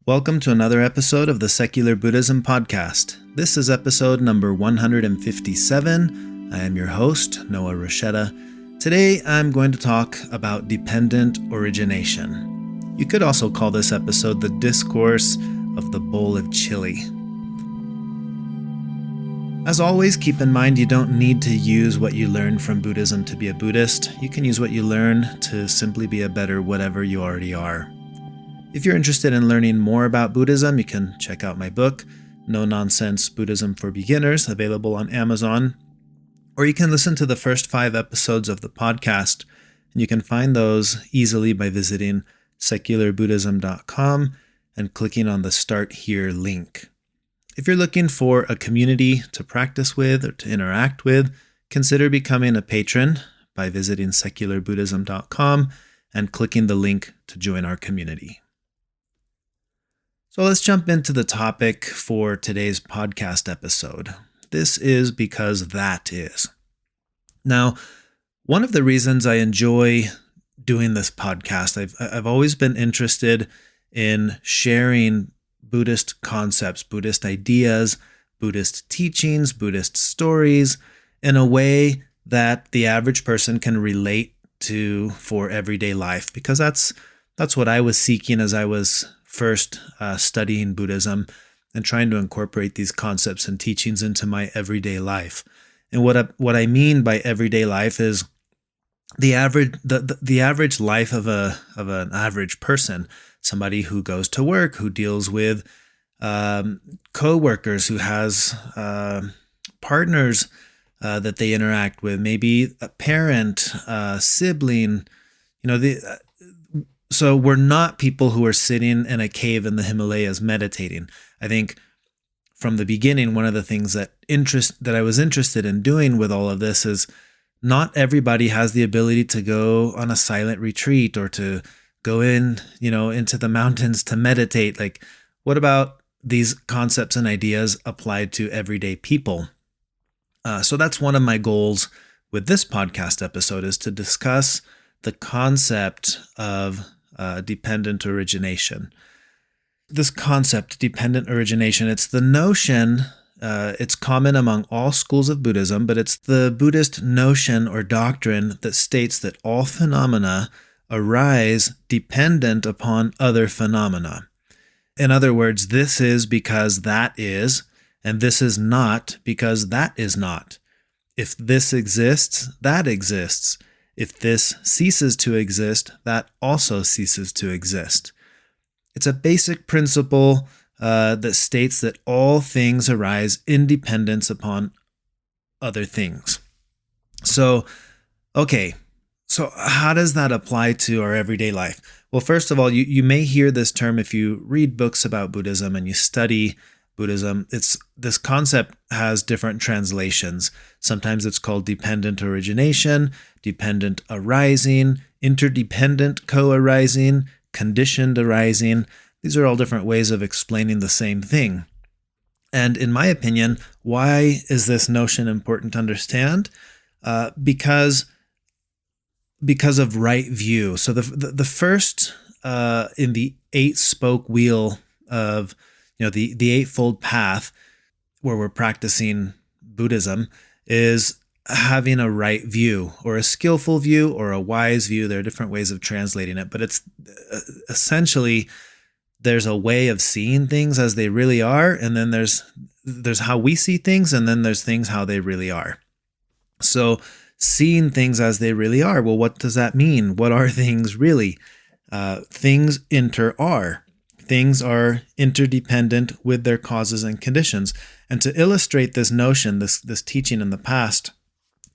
Welcome to another episode of the Secular Buddhism Podcast. This is episode number 157. I am your host, Noah Rochetta. Today I'm going to talk about dependent origination. You could also call this episode the Discourse of the Bowl of Chili. As always, keep in mind you don't need to use what you learn from Buddhism to be a Buddhist. You can use what you learn to simply be a better whatever you already are. If you're interested in learning more about Buddhism, you can check out my book, No Nonsense Buddhism for Beginners, available on Amazon. Or you can listen to the first 5 episodes of the podcast, and you can find those easily by visiting secularbuddhism.com and clicking on the Start Here link. If you're looking for a community to practice with or to interact with, consider becoming a patron by visiting secularbuddhism.com and clicking the link to join our community. So let's jump into the topic for today's podcast episode. This is because that is. Now, one of the reasons I enjoy doing this podcast, I've always been interested in sharing Buddhist concepts, Buddhist ideas, Buddhist teachings, Buddhist stories in a way that the average person can relate to for everyday life, because that's what I was seeking as I was first studying Buddhism and trying to incorporate these concepts and teachings into my everyday life. And what I mean by everyday life is the average life of an average person, somebody who goes to work, who deals with co-workers, who has partners that they interact with, maybe a parent, sibling, So we're not people who are sitting in a cave in the Himalayas meditating. I think from the beginning, one of the things that I was interested in doing with all of this is not everybody has the ability to go on a silent retreat or to go into the mountains to meditate. Like, what about these concepts and ideas applied to everyday people? So that's one of my goals with this podcast episode, is to discuss the concept of dependent origination. This concept, dependent origination, it's the notion, it's common among all schools of Buddhism, but it's the Buddhist notion or doctrine that states that all phenomena arise dependent upon other phenomena. In other words, this is because that is, and this is not because that is not. If this exists, that exists. If this ceases to exist, that also ceases to exist. It's a basic principle that states that all things arise in dependence upon other things. So how does that apply to our everyday life? Well, first of all, you may hear this term if you read books about Buddhism and you study Buddhism. This concept has different translations. Sometimes it's called dependent origination, dependent arising, interdependent co-arising, conditioned arising. These are all different ways of explaining the same thing. And in my opinion, why is this notion important to understand? Because of right view. So the first in the 8-spoke wheel of the Eightfold Path, where we're practicing Buddhism, is having a right view or a skillful view or a wise view. There are different ways of translating it, but it's essentially there's a way of seeing things as they really are, and then there's how we see things, and then there's things how they really are. So seeing things as they really are, well, what does that mean? What are things really? Things are. Things are interdependent with their causes and conditions. And to illustrate this notion, this teaching in the past,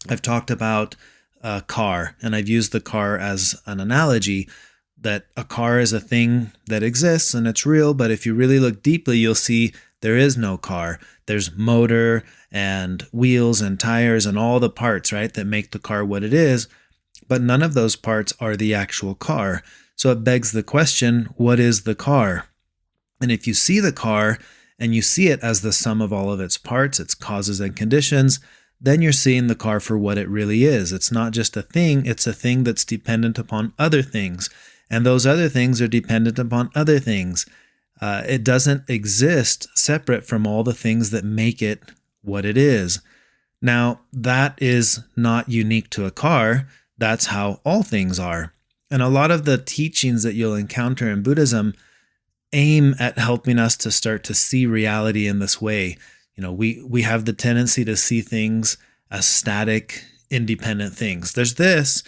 I've talked about a car, and I've used the car as an analogy, that a car is a thing that exists and it's real, but if you really look deeply, you'll see there is no car. There's motor and wheels and tires and all the parts, right, that make the car what it is, but none of those parts are the actual car. So it begs the question, what is the car? And if you see the car and you see it as the sum of all of its parts, its causes and conditions, then you're seeing the car for what it really is. It's not just a thing, it's a thing that's dependent upon other things. And those other things are dependent upon other things. It doesn't exist separate from all the things that make it what it is. Now, that is not unique to a car. That's how all things are. And a lot of the teachings that you'll encounter in Buddhism aim at helping us to start to see reality in this way. We have the tendency to see things as static, independent things. There's this,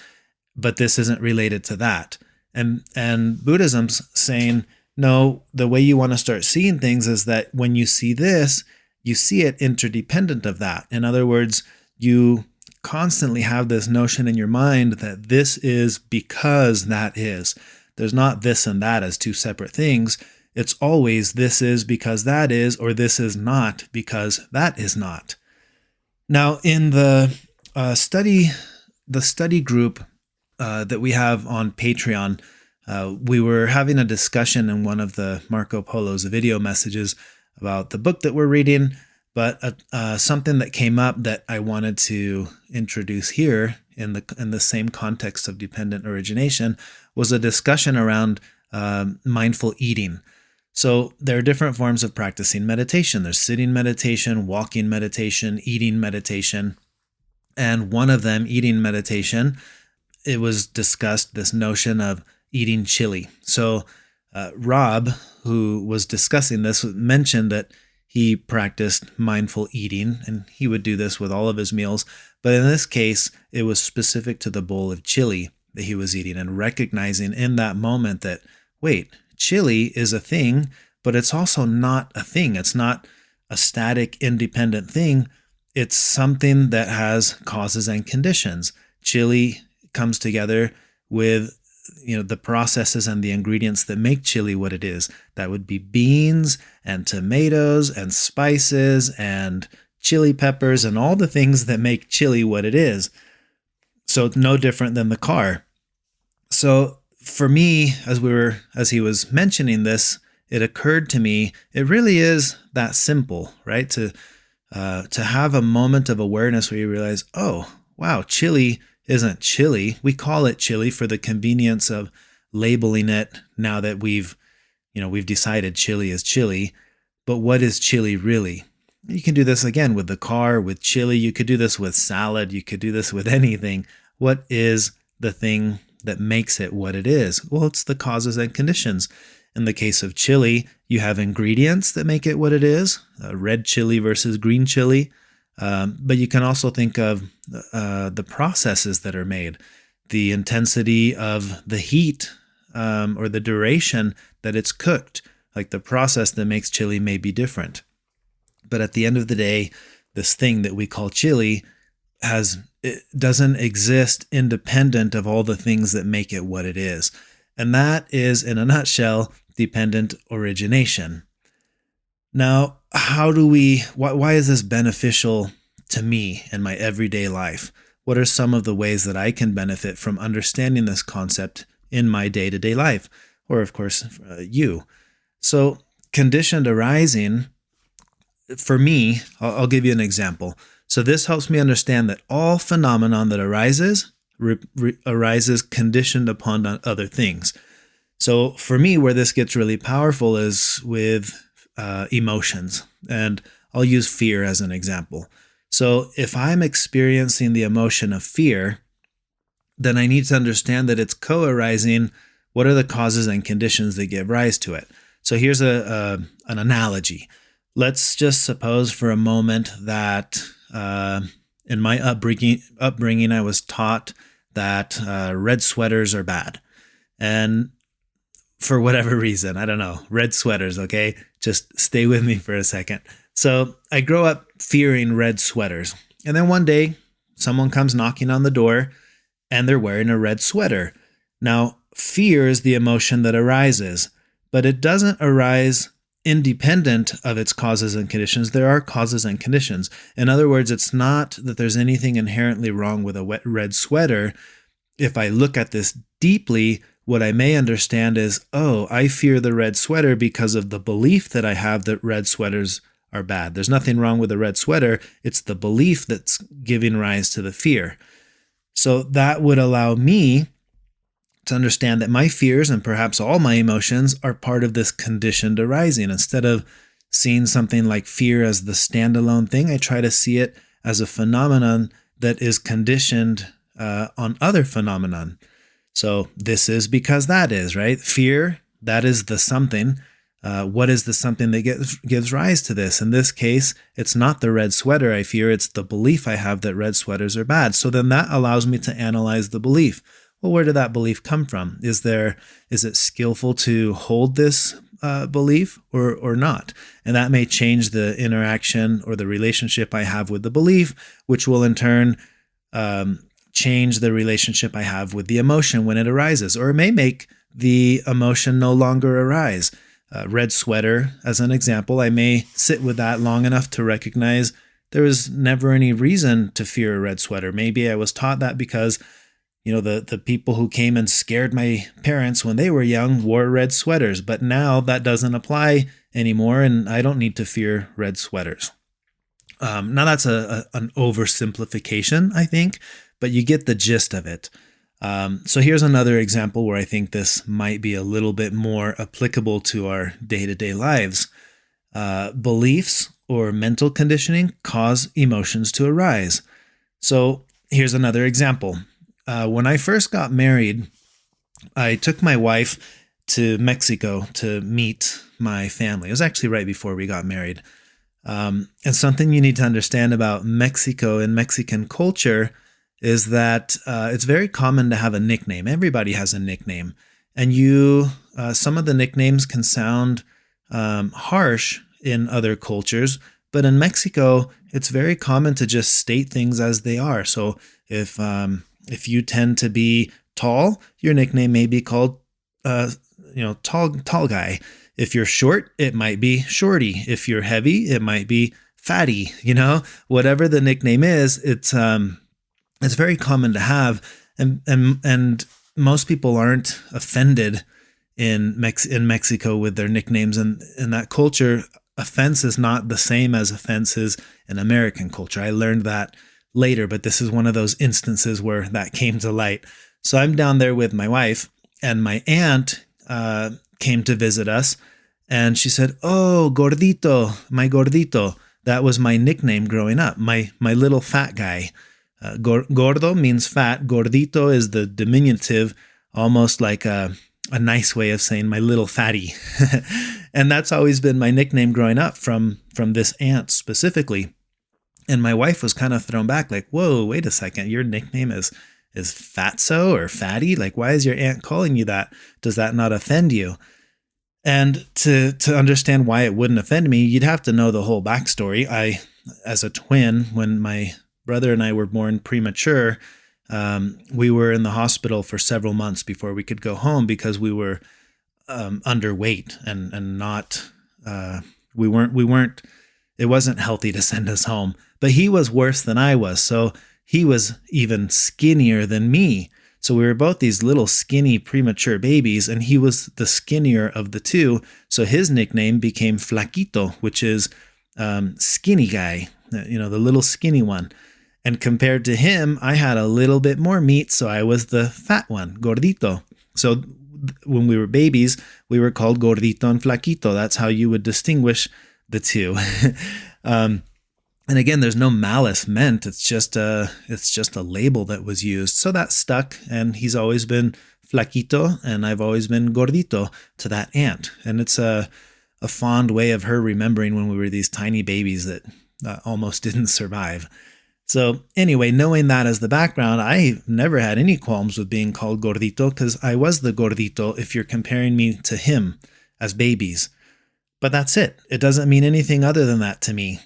but this isn't related to that. And Buddhism's saying, no, the way you want to start seeing things is that when you see this, you see it interdependent of that. In other words, you constantly have this notion in your mind that this is because that is. There's not this and that as two separate things. It's always this is because that is, or this is not because that is not. Now, in the study group that we have on Patreon, we were having a discussion in one of the Marco Polo's video messages about the book that we're reading, but something that came up that I wanted to introduce here in the same context of dependent origination was a discussion around mindful eating. So there are different forms of practicing meditation. There's sitting meditation, walking meditation, eating meditation. And one of them, eating meditation, it was discussed, this notion of eating chili. So Rob, who was discussing this, mentioned that he practiced mindful eating, and he would do this with all of his meals. But in this case, it was specific to the bowl of chili that he was eating, and recognizing in that moment that, wait, chili is a thing, but it's also not a thing. It's not a static, independent thing. It's something that has causes and conditions. Chili comes together with the processes and the ingredients that make chili what it is. That would be beans and tomatoes and spices and chili peppers and all the things that make chili what it is. So it's no different than the car. So for me, as he was mentioning this, it occurred to me, it really is that simple, right? To have a moment of awareness where you realize, oh, wow, chili isn't chili. We call it chili for the convenience of labeling it now that we've decided chili is chili. But what is chili really? You can do this again with the car, with chili. You could do this with salad. You could do this with anything. What is the thing that makes it what it is? Well, it's the causes and conditions. In the case of chili, you have ingredients that make it what it is, red chili versus green chili. But you can also think of the processes that are made, the intensity of the heat or the duration that it's cooked. Like the process that makes chili may be different. But at the end of the day, this thing that we call chili it doesn't exist independent of all the things that make it what it is. And that is, in a nutshell, dependent origination. Now, why is this beneficial to me in my everyday life? What are some of the ways that I can benefit from understanding this concept in my day-to-day life? Or, of course, you. So, conditioned arising, for me, I'll give you an example. So this helps me understand that all phenomenon that arises conditioned upon other things. So for me, where this gets really powerful is with emotions. And I'll use fear as an example. So if I'm experiencing the emotion of fear, then I need to understand that it's co-arising. What are the causes and conditions that give rise to it? So here's an analogy. Let's just suppose for a moment that in my upbringing, I was taught that red sweaters are bad. And for whatever reason, I don't know, red sweaters, okay? Just stay with me for a second. So I grow up fearing red sweaters. And then one day, someone comes knocking on the door and they're wearing a red sweater. Now, fear is the emotion that arises, but it doesn't arise independent of its causes and conditions. There are causes and conditions. In other words, it's not that there's anything inherently wrong with a red sweater. If I look at this deeply, what I may understand is, oh, I fear the red sweater because of the belief that I have that red sweaters are bad. There's nothing wrong with a red sweater. It's the belief that's giving rise to the fear. So that would allow me to understand that my fears and perhaps all my emotions are part of this conditioned arising. Instead of seeing something like fear as the standalone thing, I try to see it as a phenomenon that is conditioned on other phenomenon. So this is because that is, right? Fear, that is the something. What is the something that gives rise to this? In this case, it's not the red sweater I fear, it's the belief I have that red sweaters are bad. So then that allows me to analyze the belief. Well, where did that belief come from? Is it skillful to hold this belief or not? And that may change the interaction or the relationship I have with the belief, which will in turn change the relationship I have with the emotion when it arises, or it may make the emotion no longer arise. Red sweater, as an example, I may sit with that long enough to recognize there was never any reason to fear a red sweater. Maybe I was taught that because, the people who came and scared my parents when they were young wore red sweaters, but now that doesn't apply anymore, and I don't need to fear red sweaters. Now that's an oversimplification, I think, but you get the gist of it. So here's another example where I think this might be a little bit more applicable to our day-to-day lives. Beliefs or mental conditioning cause emotions to arise. So here's another example. When I first got married, I took my wife to Mexico to meet my family. It was actually right before we got married. And something you need to understand about Mexico and Mexican culture is that it's very common to have a nickname. Everybody has a nickname. And some of the nicknames can sound harsh in other cultures, but in Mexico, it's very common to just state things as they are. So if you tend to be tall, your nickname may be called tall guy. If you're short, it might be shorty. If you're heavy, it might be fatty. Whatever the nickname is, it's very common to have, and most people aren't offended in Mexico with their nicknames, and in that culture, offense is not the same as offense is in American culture. I learned that later, but this is one of those instances where that came to light. So I'm down there with my wife, and my aunt came to visit us, and she said, "Oh, gordito, my gordito." That was my nickname growing up, my little fat guy. Gordo means fat. Gordito is the diminutive, almost like a nice way of saying my little fatty. And that's always been my nickname growing up from this aunt specifically. And my wife was kind of thrown back, like, "Whoa, wait a second, your nickname is fatso or fatty? Like, why is your aunt calling you that? Does that not offend you?" And to understand why it wouldn't offend me, you'd have to know the whole backstory. As a twin, when my brother and I were born premature, we were in the hospital for several months before we could go home because we were underweight and not we weren't. It wasn't healthy to send us home. But he was worse than I was, so he was even skinnier than me. So we were both these little skinny premature babies, and he was the skinnier of the two. So his nickname became Flaquito, which is skinny guy, the little skinny one. And compared to him, I had a little bit more meat, so I was the fat one, gordito. So when we were babies, we were called gordito and flaquito. That's how you would distinguish the two. And again, there's no malice meant. It's just a label that was used. So that stuck, and he's always been flaquito, and I've always been gordito to that aunt. And it's a fond way of her remembering when we were these tiny babies that almost didn't survive. So anyway, knowing that as the background, I never had any qualms with being called gordito because I was the gordito if you're comparing me to him as babies. But that's it. It doesn't mean anything other than that to me.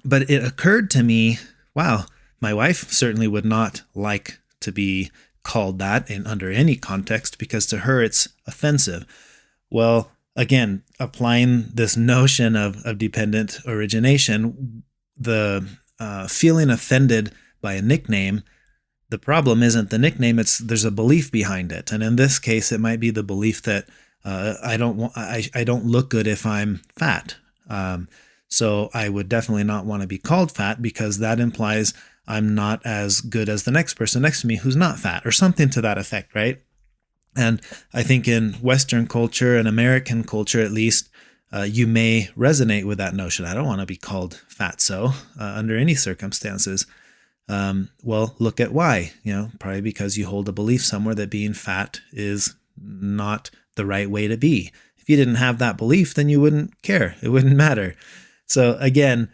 But it occurred to me, wow, my wife certainly would not like to be called that under any context because to her it's offensive. Well, again, applying this notion of dependent origination, the feeling offended by a nickname, the problem isn't the nickname, there's a belief behind it. And in this case, it might be the belief that I don't look good if I'm fat. So I would definitely not want to be called fat because that implies I'm not as good as the next person next to me who's not fat or something to that effect, right? And I think in Western culture and American culture, at least, you may resonate with that notion. I don't want to be called fatso under any circumstances. Well, look at why. Probably because you hold a belief somewhere that being fat is not the right way to be. If you didn't have that belief, then you wouldn't care. It wouldn't matter. So again,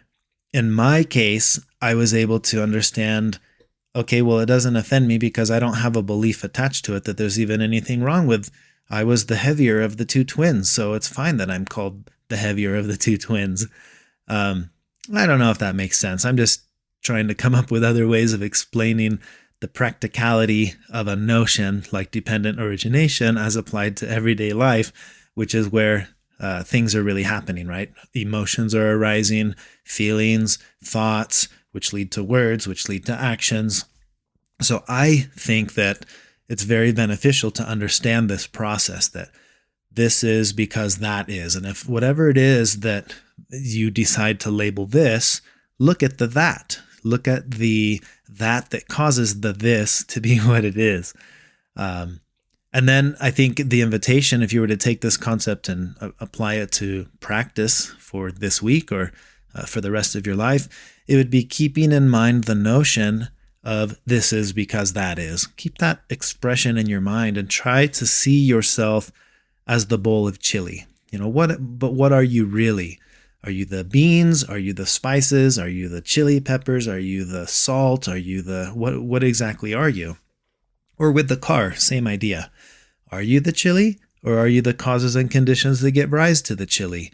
in my case, I was able to understand, okay, well, it doesn't offend me because I don't have a belief attached to it that there's even anything wrong with, I was the heavier of the two twins, so it's fine that I'm called the heavier of the two twins. I don't know if that makes sense. I'm just trying to come up with other ways of explaining the practicality of a notion like dependent origination as applied to everyday life, which is where things are really happening, right? Emotions are arising, feelings, thoughts, which lead to words, which lead to actions. So I think that it's very beneficial to understand this process, that this is because that is. And if whatever it is that you decide to label this, look at the that. Look at the that causes the this to be what it is. And then I think the invitation, if you were to take this concept and apply it to practice for this week or for the rest of your life, it would be keeping in mind the notion of this is because that is. Keep that expression in your mind and try to see yourself as the bowl of chili. But what are you really? Are you the beans? Are you the spices? Are you the chili peppers? Are you the salt? Are you the, what exactly are you? Or with the car, same idea. Are you the chili, or are you the causes and conditions that give rise to the chili?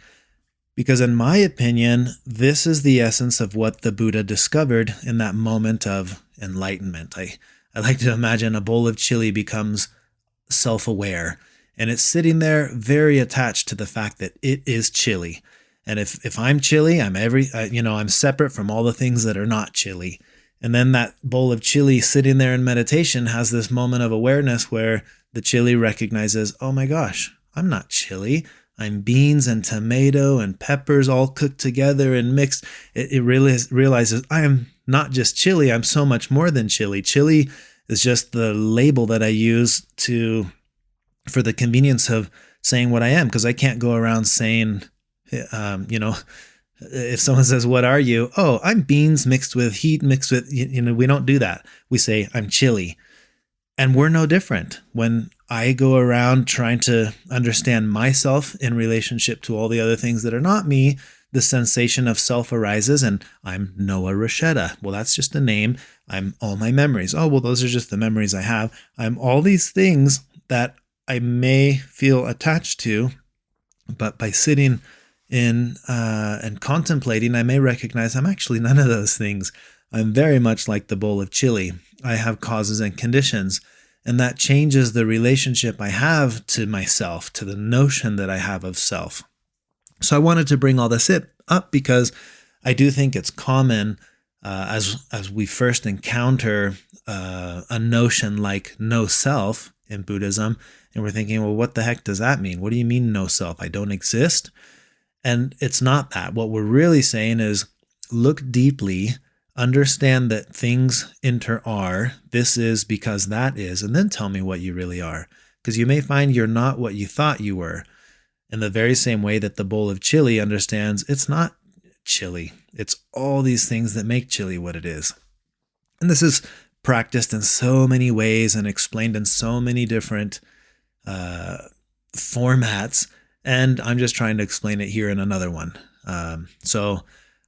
Because in my opinion, this is the essence of what the Buddha discovered in that moment of enlightenment. I like to imagine a bowl of chili becomes self-aware, and it's sitting there very attached to the fact that it is chili. And if I'm chili, I'm separate from all the things that are not chili. And then that bowl of chili sitting there in meditation has this moment of awareness where the chili recognizes, oh my gosh, I'm not chili. I'm beans and tomato and peppers all cooked together and mixed. It really realizes I am not just chili. I'm so much more than chili. Chili is just the label that I use for the convenience of saying what I am, because I can't go around saying, if someone says, what are you? Oh, I'm beans mixed with heat, mixed with, we don't do that. We say, I'm chili. And we're no different. When I go around trying to understand myself in relationship to all the other things that are not me, the sensation of self arises, and I'm Noah Rochetta. Well, that's just a name. I'm all my memories. Oh, well, those are just the memories I have. I'm all these things that I may feel attached to, but by sitting in and contemplating, I may recognize I'm actually none of those things. I'm very much like the bowl of chili. I have causes and conditions, and that changes the relationship I have to myself, to the notion that I have of self. So I wanted to bring all this up because I do think it's common as we first encounter a notion like no self in Buddhism, and we're thinking, well, what the heck does that mean? What do you mean no self? I don't exist? And it's not that. What we're really saying is look deeply, understand that things are, this is because that is, and then tell me what you really are. Because you may find you're not what you thought you were. In the very same way that the bowl of chili understands it's not chili. It's all these things that make chili what it is. And this is practiced in so many ways and explained in so many different formats. And I'm just trying to explain it here in another one. So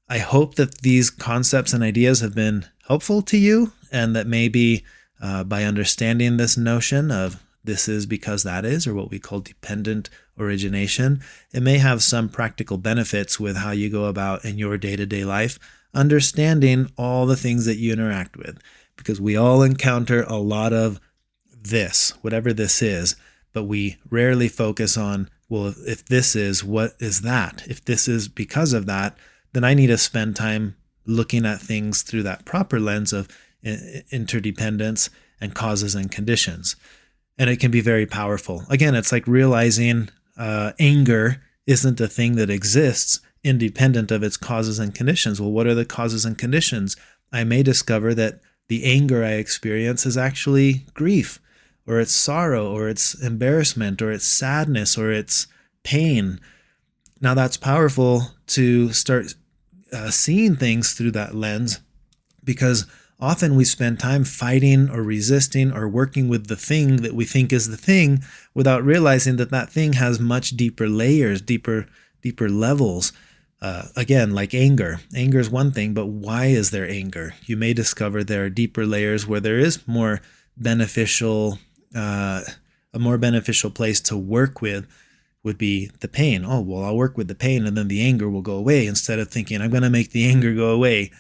I hope that these concepts and ideas have been helpful to you, and that maybe by understanding this notion of this is because that is, or what we call dependent origination, it may have some practical benefits with how you go about in your day-to-day life, understanding all the things that you interact with. Because we all encounter a lot of this, whatever this is, but we rarely focus on, well, if this is, what is that? If this is because of that, then I need to spend time looking at things through that proper lens of interdependence and causes and conditions. And it can be very powerful. Again, it's like realizing anger isn't a thing that exists independent of its causes and conditions. Well, what are the causes and conditions? I may discover that the anger I experience is actually grief, or it's sorrow, or it's embarrassment, or it's sadness, or it's pain. Now that's powerful to start seeing things through that lens, because often we spend time fighting or resisting or working with the thing that we think is the thing without realizing that that thing has much deeper layers, deeper levels. Again, like anger. Anger is one thing, but why is there anger? You may discover there are deeper layers where there is more beneficial, a more beneficial place to work with would be the pain. Oh, well, I'll work with the pain and then the anger will go away, instead of thinking I'm going to make the anger go away.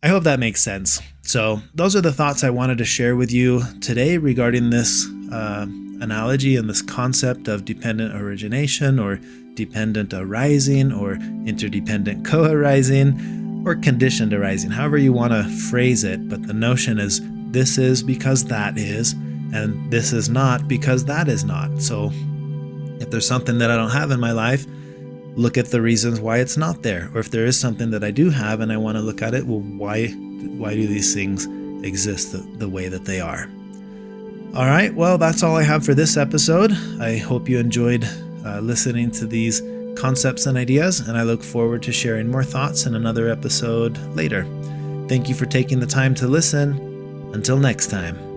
I hope that makes sense. So those are the thoughts I wanted to share with you today regarding this analogy and this concept of dependent origination, or dependent arising, or interdependent co-arising, or conditioned arising, however you want to phrase it. But the notion is, this is because that is, and this is not because that is not. So if there's something that I don't have in my life, look at the reasons why it's not there. Or if there is something that I do have and I want to look at it, well, why do these things exist the way that they are? All right, well, that's all I have for this episode. I hope you enjoyed listening to these concepts and ideas, and I look forward to sharing more thoughts in another episode later. Thank you for taking the time to listen. Until next time.